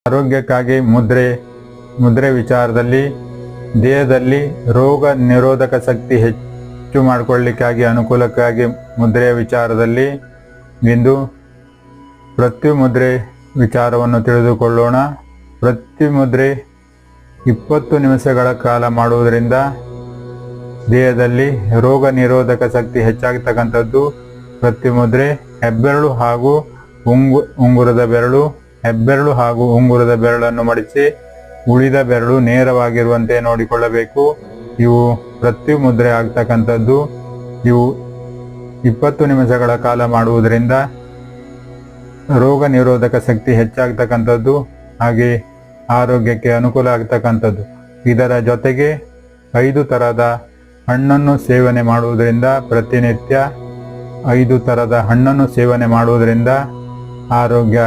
ಆರೋಗ್ಯಕ್ಕಾಗಿ ಮುದ್ರೆ ವಿಚಾರದಲ್ಲಿ ದೇಹದಲ್ಲಿ ರೋಗ ನಿರೋಧಕ ಶಕ್ತಿ ಹೆಚ್ಚು ಮಾಡಿಕೊಳ್ಳಿಕ್ಕಾಗಿ ಅನುಕೂಲಕ್ಕಾಗಿ ಮುದ್ರೆಯ ವಿಚಾರದಲ್ಲಿ ಇಂದು ಪೃಥ್ವಿ ಮುದ್ರೆ ವಿಚಾರವನ್ನು ತಿಳಿದುಕೊಳ್ಳೋಣ. ಪೃಥ್ವಿ ಮುದ್ರೆ 20 ನಿಮಿಷಗಳ ಕಾಲ ಮಾಡುವುದರಿಂದ ದೇಹದಲ್ಲಿ ರೋಗ ನಿರೋಧಕ ಶಕ್ತಿ ಹೆಚ್ಚಾಗತಕ್ಕಂಥದ್ದು. ಪೃಥ್ವಿ ಮುದ್ರೆ ಹೆಬ್ಬೆರಳು ಹಾಗೂ ಉಂಗುರದ ಬೆರಳು, ಹೆಬ್ಬೆರಳು ಹಾಗೂ ಉಂಗುರದ ಬೆರಳನ್ನು ಮಡಿಸಿ ಉಳಿದ ಬೆರಳು ನೇರವಾಗಿರುವಂತೆ ನೋಡಿಕೊಳ್ಳಬೇಕು. ಇವು ಪೃಥ್ವಿ ಮುದ್ರೆ ಆಗ್ತಕ್ಕಂಥದ್ದು. ಇವು 20 ನಿಮಿಷಗಳ ಕಾಲ ಮಾಡುವುದರಿಂದ ರೋಗ ನಿರೋಧಕ ಶಕ್ತಿ ಹೆಚ್ಚಾಗ್ತಕ್ಕಂಥದ್ದು, ಹಾಗೆ ಆರೋಗ್ಯಕ್ಕೆ ಅನುಕೂಲ ಆಗ್ತಕ್ಕಂಥದ್ದು. ಇದರ ಜೊತೆಗೆ 5 ಥರದ ಹಣ್ಣನ್ನು ಸೇವನೆ ಮಾಡುವುದರಿಂದ, ಪ್ರತಿನಿತ್ಯ 5 ಥರದ ಹಣ್ಣನ್ನು ಸೇವನೆ ಮಾಡುವುದರಿಂದ ಆರೋಗ್ಯ